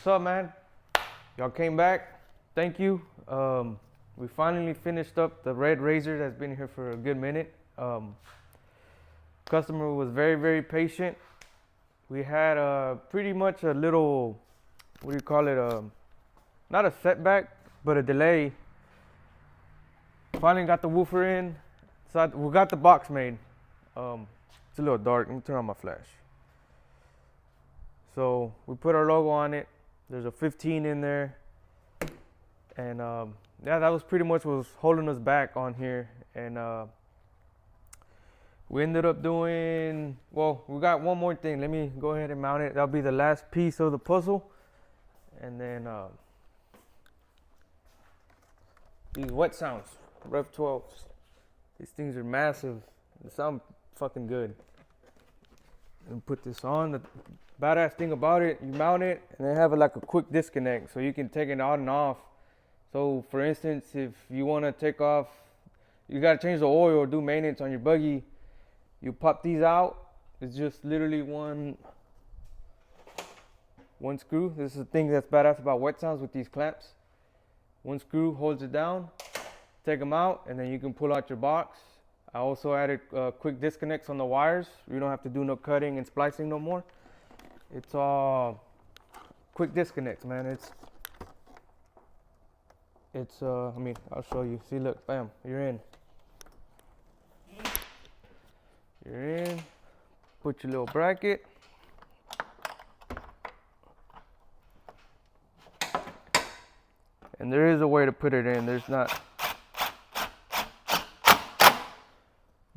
What's up, man? Y'all came back. Thank you. We finally finished up the red RZR that's been here for a good minute. Customer was very, very patient. We had pretty much a little, what do you call it? Not a setback, but a delay. Finally got the woofer in. So we got the box made. It's a little dark. Let me turn on my flash. So we put our logo on it. There's a 15 in there. And yeah, that was pretty much what was holding us back on here. And we ended up doing, well, we got one more thing. Let me go ahead and mount it. That'll be the last piece of the puzzle. And then these Wetsounds, Rev 12s. These things are massive. They sound fucking good. And put this on. The badass thing about it, you mount it and they have like a quick disconnect, so you can take it on and off. So for instance, if you want to take off, you got to change the oil or do maintenance on your buggy, you pop these out. It's just literally one screw. This is the thing that's badass about Wetsounds with these clamps. One screw holds it down. Take them out and then you can pull out your box. I also added quick disconnects on the wires. You don't have to do no cutting and splicing no more. It's all quick disconnects, man. It's I mean, I'll show you. See, look, bam, you're in. You're in. Put your little bracket. And there is a way to put it in. There's not.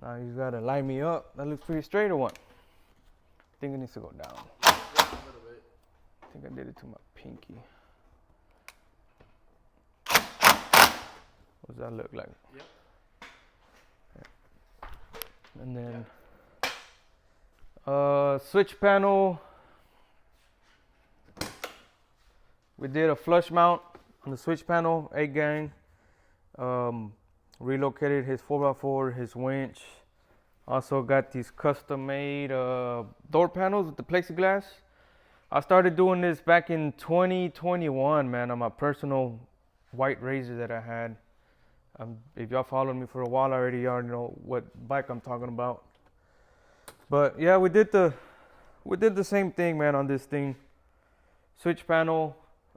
Now you gotta line me up. That looks pretty straight or what? I think it needs to go down. Yeah, a little bit. I think I did it to my pinky. What does that look like? Yep. Yeah. And then switch panel. We did a flush mount on the switch panel, 8 gang. Relocated his 4x4, his winch. Also got these custom made door panels with the plexiglass. I started doing this back in 2021, man, on my personal white RZR that I had. If y'all followed me for a while already, you already know what bike I'm talking about. But yeah, we did the same thing, man, on this thing. Switch panel,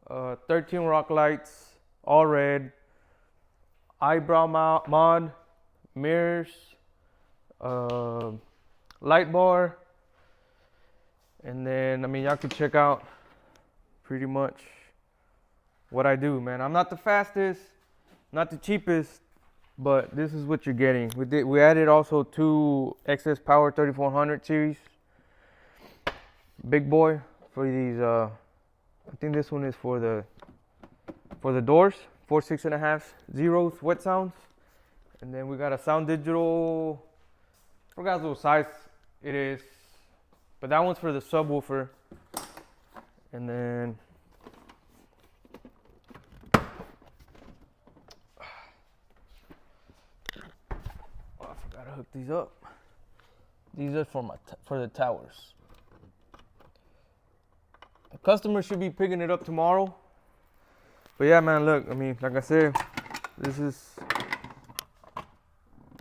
13 rock lights, all red. Eyebrow mod, mirrors, light bar, and then I mean y'all can check out pretty much what I do, man. I'm not the fastest, not the cheapest, but this is what you're getting. We added also 2 XS Power 3400 series, big boy for these. I think this one is for the doors. 4 6.5 zeros, Wetsounds. And then we got a Sound Digital, forgot what size it is, but that one's for the subwoofer. And then I forgot to hook these up. These are for the towers. The customer should be picking it up tomorrow. But yeah, man, look, I mean, like I said, this is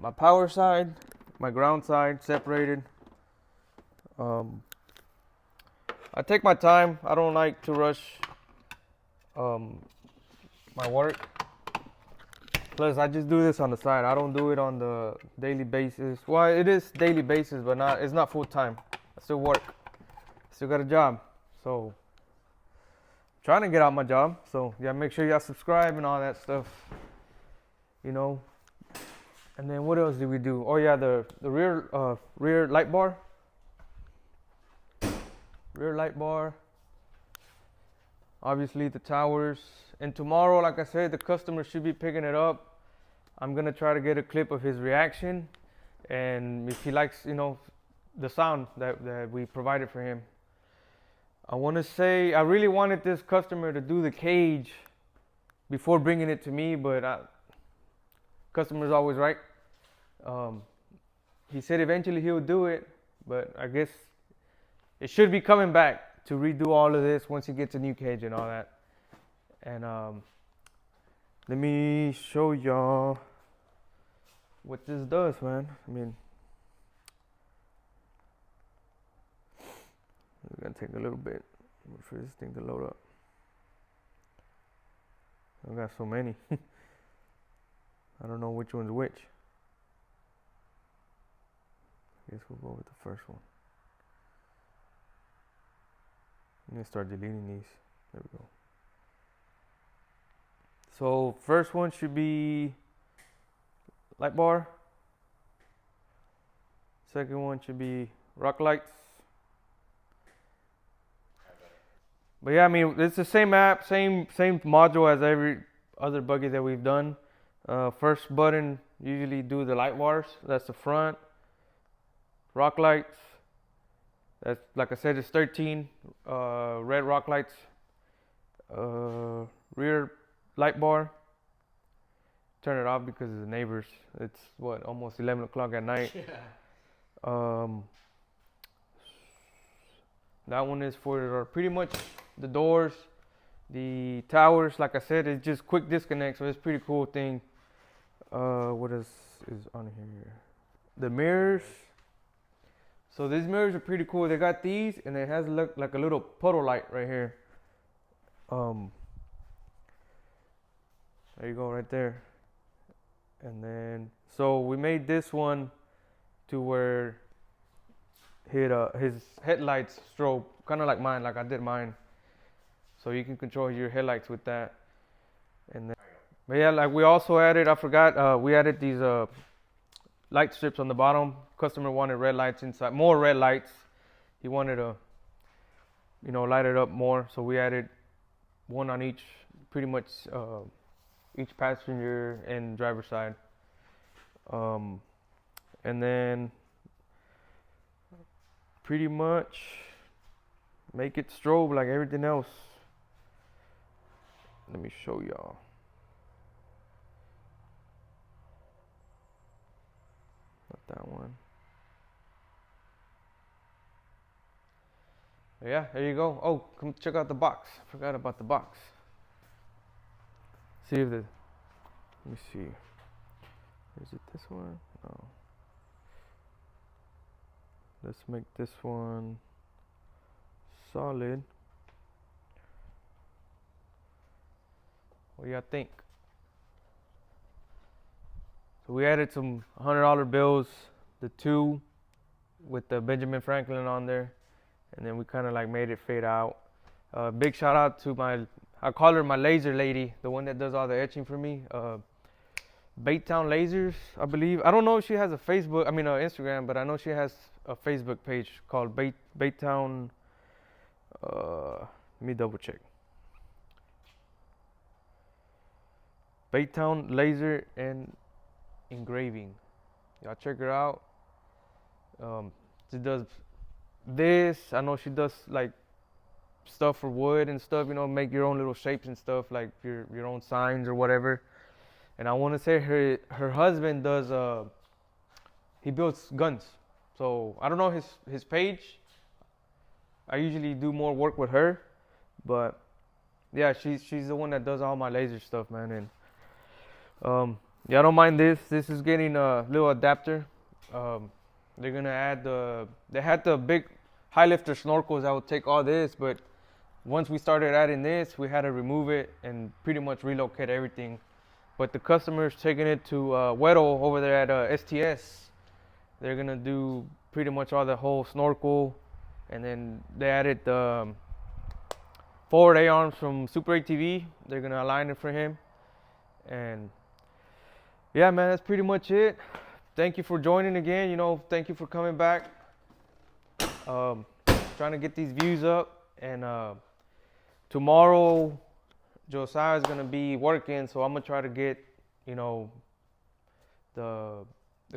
my power side, my ground side separated. I take my time. I don't like to rush my work. Plus, I just do this on the side. I don't do it on the daily basis. Well, it is daily basis, but it's not full time. I still work. Still got a job. So trying to get out my job, so yeah, make sure y'all subscribe and all that stuff, you know. And then what else did we do? Oh yeah, the rear light bar, obviously the towers. And tomorrow, like I said, the customer should be picking it up. I'm gonna try to get a clip of his reaction, and if he likes, you know, the sound that we provided for him. I want to say I really wanted this customer to do the cage before bringing it to me, but customer's always right. He said eventually he'll do it, but I guess it should be coming back to redo all of this once he gets a new cage and all that. And let me show y'all what this does, man. I mean, it's gonna take a little bit for this thing to load up. I got so many. I don't know which one's which. I guess we'll go with the first one. I'm gonna start deleting these. There we go. So first one should be light bar. Second one should be rock lights. But yeah, I mean, it's the same app, same module as every other buggy that we've done. First button, usually do the light bars. That's the front. Rock lights. That's, like I said, it's 13 red rock lights. Rear light bar. Turn it off because of the neighbors. It's what, almost 11 o'clock at night. Yeah. That one is for pretty much the doors, the towers. Like I said, it's just quick disconnect, so it's a pretty cool thing. What is on here? The mirrors. So these mirrors are pretty cool. They got these, and it has like a little puddle light right here. There you go, right there. And then, so we made this one to where his headlights strobe, kind of like mine, like I did mine. So you can control your headlights with that. And then, but yeah, like we also added, I forgot, we added these light strips on the bottom. Customer wanted red lights inside, more red lights. He wanted to, you know, light it up more. So we added one on each, pretty much each passenger and driver side. And then pretty much make it strobe like everything else. Let me show y'all. Not that one. Yeah, there you go. Oh, come check out the box. I forgot about the box. See if the, let me see. Is it this one? No. Let's make this one solid. What do y'all think? So we added some $100 bills, the two with the Benjamin Franklin on there, and then we kind of like made it fade out. Big shout out to I call her my laser lady, the one that does all the etching for me. Baytown Lasers, I believe. I don't know if she has a Facebook, Instagram, but I know she has a Facebook page called Baytown. Let me double check. Baytown Laser and Engraving. Y'all check her out. She does this. I know she does like stuff for wood and stuff, make your own little shapes and stuff, like your own signs or whatever. And I want to say her husband does he builds guns. So I don't know his page. I usually do more work with her, but yeah, she's the one that does all my laser stuff, man. And yeah, I don't mind this. This is getting a little adapter. They're gonna add they had the big high lifter snorkels that would take all this, but once we started adding this, we had to remove it and pretty much relocate everything. But the customer's taking it to Weddle over there at STS. They're gonna do pretty much all the whole snorkel, and then they added the forward A-arms from Super ATV. They're gonna align it for him. And yeah, man, that's pretty much it. Thank you for joining again. Thank you for coming back. Trying to get these views up, and tomorrow Josiah is gonna be working, so I'm gonna try to get the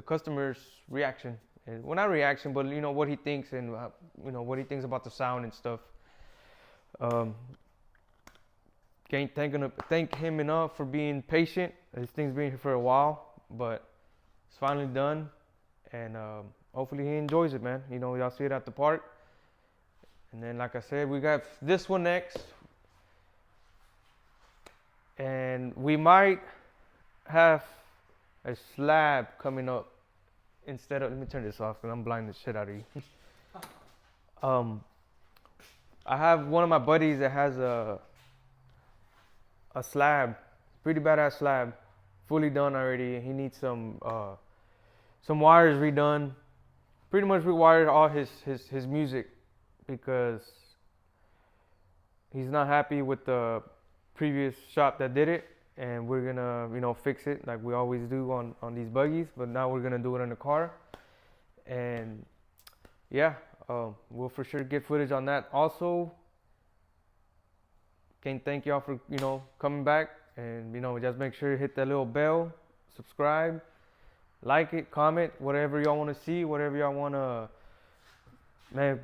customer's reaction, and well, not reaction, but what he thinks, and what he thinks about the sound and stuff. Can't thank him enough for being patient. This thing's been here for a while, but it's finally done, and hopefully he enjoys it, man. Y'all see it at the park. And then, like I said, we got this one next. And we might have a slab coming up instead of, let me turn this off because I'm blinding the shit out of you. I have one of my buddies that has a slab, pretty badass slab, fully done already. He needs some wires redone. Pretty much rewired all his music because he's not happy with the previous shop that did it, and we're gonna, you know, fix it like we always do on these buggies, but now we're gonna do it in the car. And yeah, we'll for sure get footage on that. Also, can't thank y'all for, you know, coming back, and you know, just make sure you hit that little bell, subscribe, like it, comment, whatever y'all want to see, whatever y'all want to, man,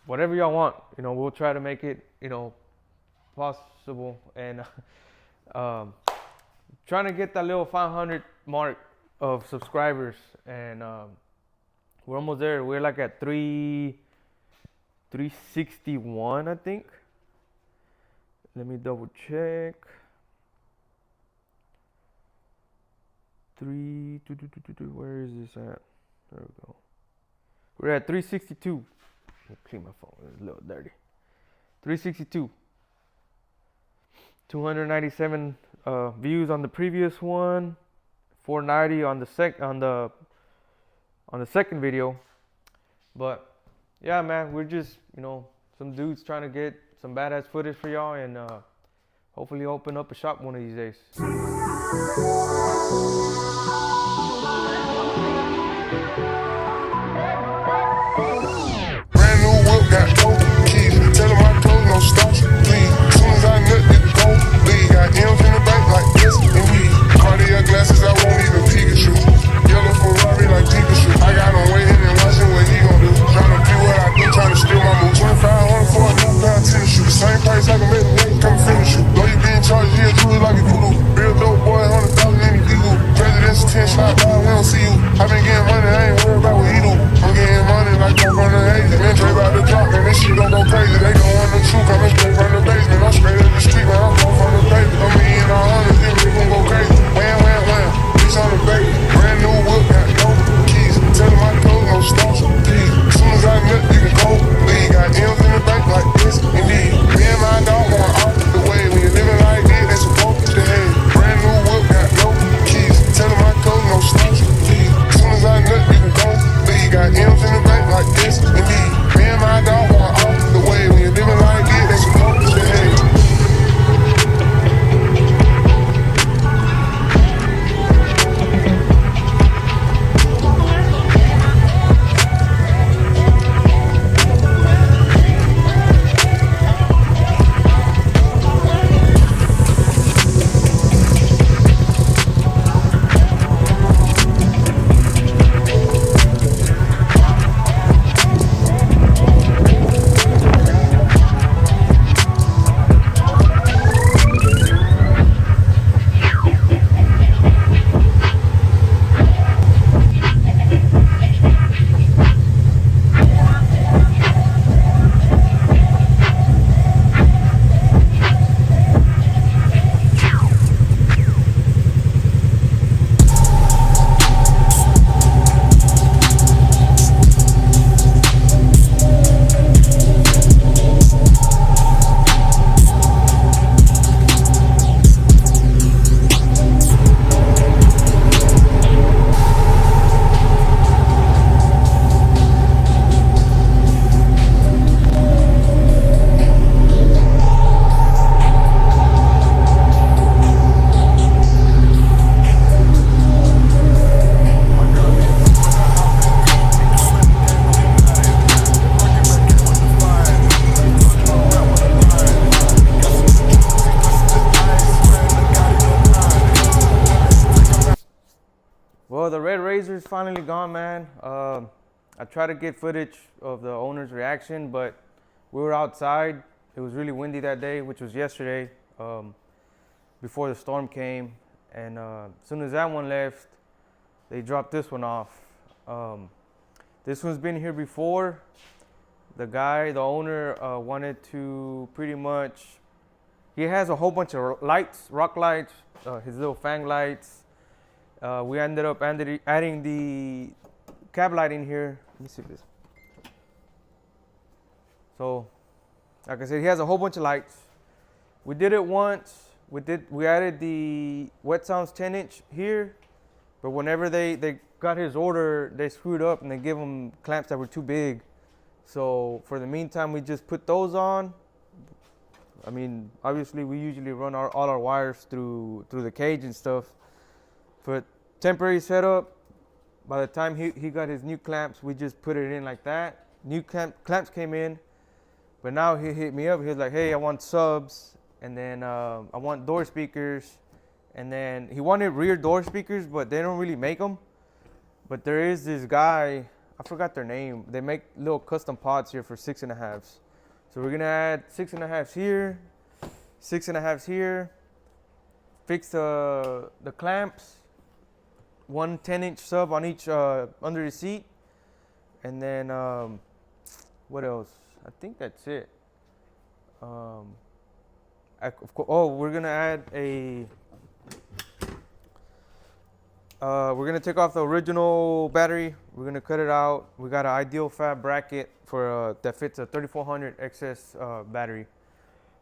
whatever y'all want, you know, we'll try to make it, you know, possible. And trying to get that little 500 mark of subscribers, and we're almost there. We're like at 361, I think. Let me double check. Where is this at? There we go. We're at 362. I'll clean my phone. It's a little dirty. 362. 297 views on the previous one. 490 on the second video. But yeah, man, we're just, you know, some dudes trying to get some badass footage for y'all, and hopefully open up a shop one of these days. Brand new whip, got dope keys. Tell them my clothes, no stops, please. Soon as I nut, you go leave. Got M's in the bank like this and me. Cartier glasses, I won't even Pikachu. Yellow Ferrari like Pikachu. I got him waiting and watching what he gon' do. Tryna be what I do, tryna steal my move. 2500 for a new pair of tennis shoes. Same price I can make the nigga come finish you. Know you being charged, yeah, truly like a voodoo. Real dope boy, 100,000 in the Eagle. President's 10 shot, we don't see you. I been getting money, I ain't worried about what he do. I'm getting money like I'm from the 80s. Man, Dre about to drop, man, this shit gon' go crazy. They gon' want the truth, coming straight from the basement. I'm straight up the street, man, I'm going from the pavement. I'm in all hundreds, this nigga gon' go crazy. Wham, wham, wham, bitch on the baby. Brand new whip, got no keys. Tell them my clothes, no stops, please. Soon as I nut, you can go leave. Got M's in the bank like this, indeed. Me and my dog going off the way. When you living like this, they supposed to hate. Brand new whip, got no keys. Tell them my clothes, no stops, please. Soon as I nut, you can go leave. Got M's in the bank like this, indeed. Me and my dog going off the way. When you living like this, they supposed to hate. Well, the red RZR is finally gone, man. I tried to get footage of the owner's reaction, but we were outside. It was really windy that day, which was yesterday, before the storm came. And as soon as that one left, they dropped this one off. This one's been here before, The guy, the owner, wanted to pretty much. He has a whole bunch of lights, rock lights, his little fang lights. We ended up adding the cab light in here. Let me see this. So, like I said, he has a whole bunch of lights. We did it once. We added the Wetsounds 10-inch here, but whenever they got his order, they screwed up and they gave him clamps that were too big. So for the meantime, we just put those on. I mean, obviously we usually run all our wires through the cage and stuff. But temporary setup. By the time he got his new clamps, we just put it in like that. New clamps came in, but now he hit me up. He was like, "Hey, I want subs, and then I want door speakers, and then he wanted rear door speakers, but they don't really make them. But there is this guy, I forgot their name. They make little custom pods here for 6.5s. So we're gonna add 6.5s here, 6.5s here. Fix the clamps. One 10-inch sub on each under the seat, and then what else? I think that's it. We're gonna add a. We're gonna take off the original battery. We're gonna cut it out. We got an ideal fab bracket for that fits a 3400 XS battery.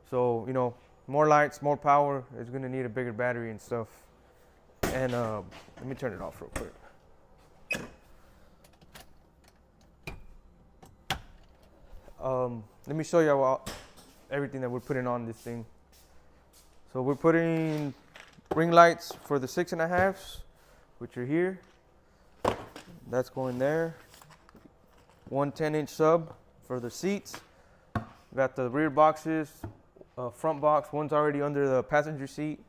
So you know, more lights, more power. It's gonna need a bigger battery and stuff. And let me turn it off real quick. Let me show you everything that we're putting on this thing. So we're putting ring lights for the 6.5s, which are here. That's going there. One 10-inch sub for the seats. Got the rear boxes, front box. One's already under the passenger seat.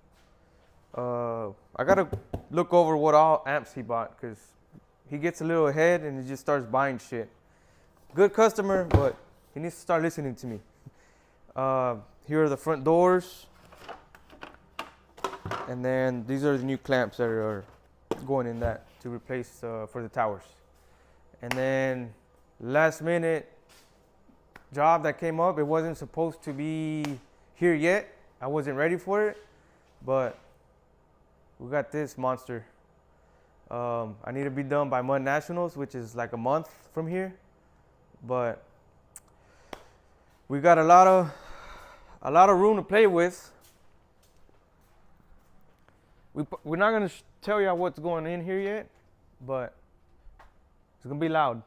I gotta look over what all amps he bought, because he gets a little ahead and he just starts buying shit. Good customer, but he needs to start listening to me. Here are the front doors, and then these are the new clamps that are going in that to replace for the towers. And then last minute job that came up. It wasn't supposed to be here yet. I wasn't ready for it, but we got this monster. I need to be done by Mud Nationals, which is like a month from here. But we got a lot of room to play with. We're not gonna tell you what's going in here yet, but it's gonna be loud.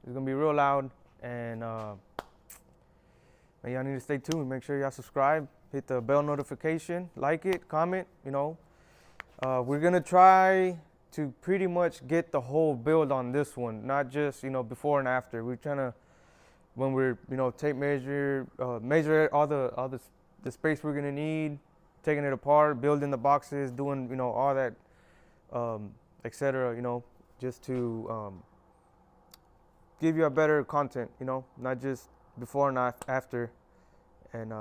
It's gonna be real loud, and y'all need to stay tuned. Make sure y'all subscribe, hit the bell notification, like it, comment. You know. We're gonna try to pretty much get the whole build on this one, not just before and after. We're trying to, when we're tape measure all the space we're gonna need, taking it apart, building the boxes, doing all that, etc. Just to give you a better content, not just before and after. And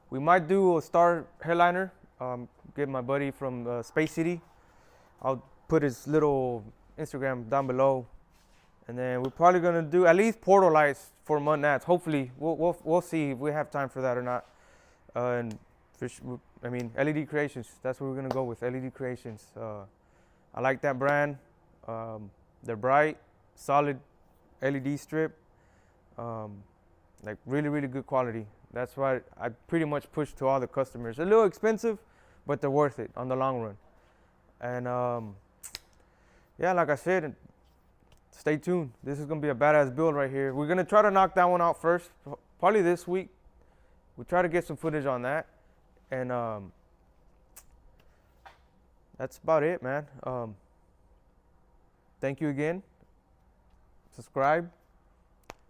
we might do a star headliner. Get my buddy from Space City. I'll put his little Instagram down below, and then we're probably gonna do at least portal lights for Mud Nats. Hopefully, we'll see if we have time for that or not. And LED Creations. That's what we're gonna go with. LED Creations. I like that brand. They're bright, solid LED strip. Like really good quality. That's why I pretty much push to all the customers. A little expensive, but they're worth it on the long run. And yeah, like I said, stay tuned. This is gonna be a badass build right here. We're gonna try to knock that one out first, probably this week. We try to get some footage on that, and that's about it, man. Thank you again. Subscribe,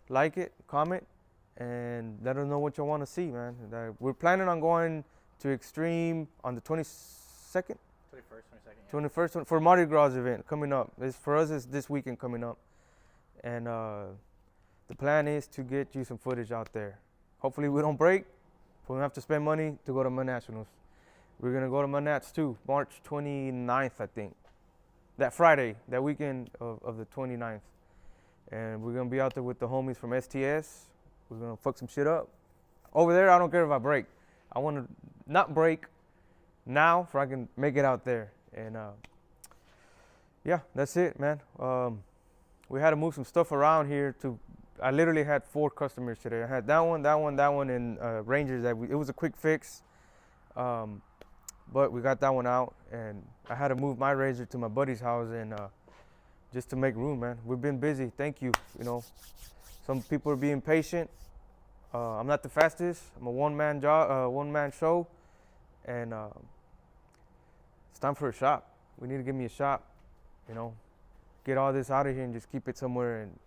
like it, comment, and let us know what you want to see, man. We're planning on going to Extreme on the 22nd? 21st, yeah. 21st for Mardi Gras event coming up. For us, it's this weekend coming up. And the plan is to get you some footage out there. Hopefully we don't break, but we don't have to spend money to go to Mud Nationals. We're going to go to Mud Nats too, March 29th, I think. That Friday, that weekend of the 29th. and we're gonna be out there with the homies from STS. We're gonna fuck some shit up. Over there, I don't care if I break. I want to not break now, so I can make it out there. And yeah, that's it, man. We had to move some stuff around here. I literally had 4 customers today. I had that one, and Rangers. It was a quick fix, but we got that one out, and I had to move my razor to my buddy's house, and just to make room, man. We've been busy. Thank you. You know, some people are being patient. I'm not the fastest. I'm a one-man job, one-man show, and it's time for a shop. We need to give me a shop. You know, get all this out of here and just keep it somewhere, and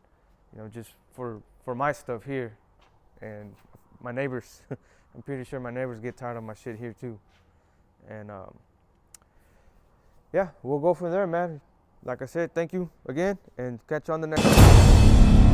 you know, just for my stuff here, and my neighbors. I'm pretty sure my neighbors get tired of my shit here too, and yeah, we'll go from there, man. Like I said, thank you again, and catch you on the next one.